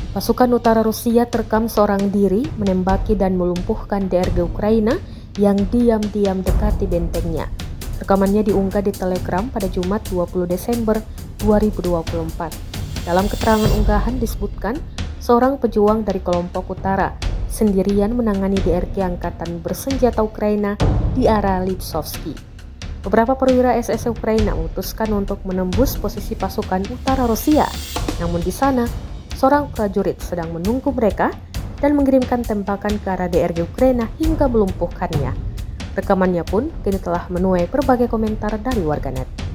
Pasukan utara Rusia terekam seorang diri menembaki dan melumpuhkan DRG Ukraina yang diam-diam dekati bentengnya. Rekamannya diunggah di Telegram pada Jumat 20 Desember 2024. Dalam keterangan unggahan disebutkan, seorang pejuang dari kelompok utara sendirian menangani DRG Angkatan Bersenjata Ukraina di area Lipsovsky. Beberapa perwira SS Ukraina memutuskan untuk menembus posisi pasukan utara Rusia. Namun di sana, seorang prajurit sedang menunggu mereka dan mengirimkan tembakan ke arah DRG Ukraina hingga melumpuhkannya. Rekamannya pun kini telah menuai berbagai komentar dari warganet.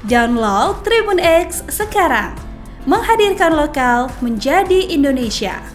Download Tribun X sekarang, menghadirkan lokal menjadi Indonesia.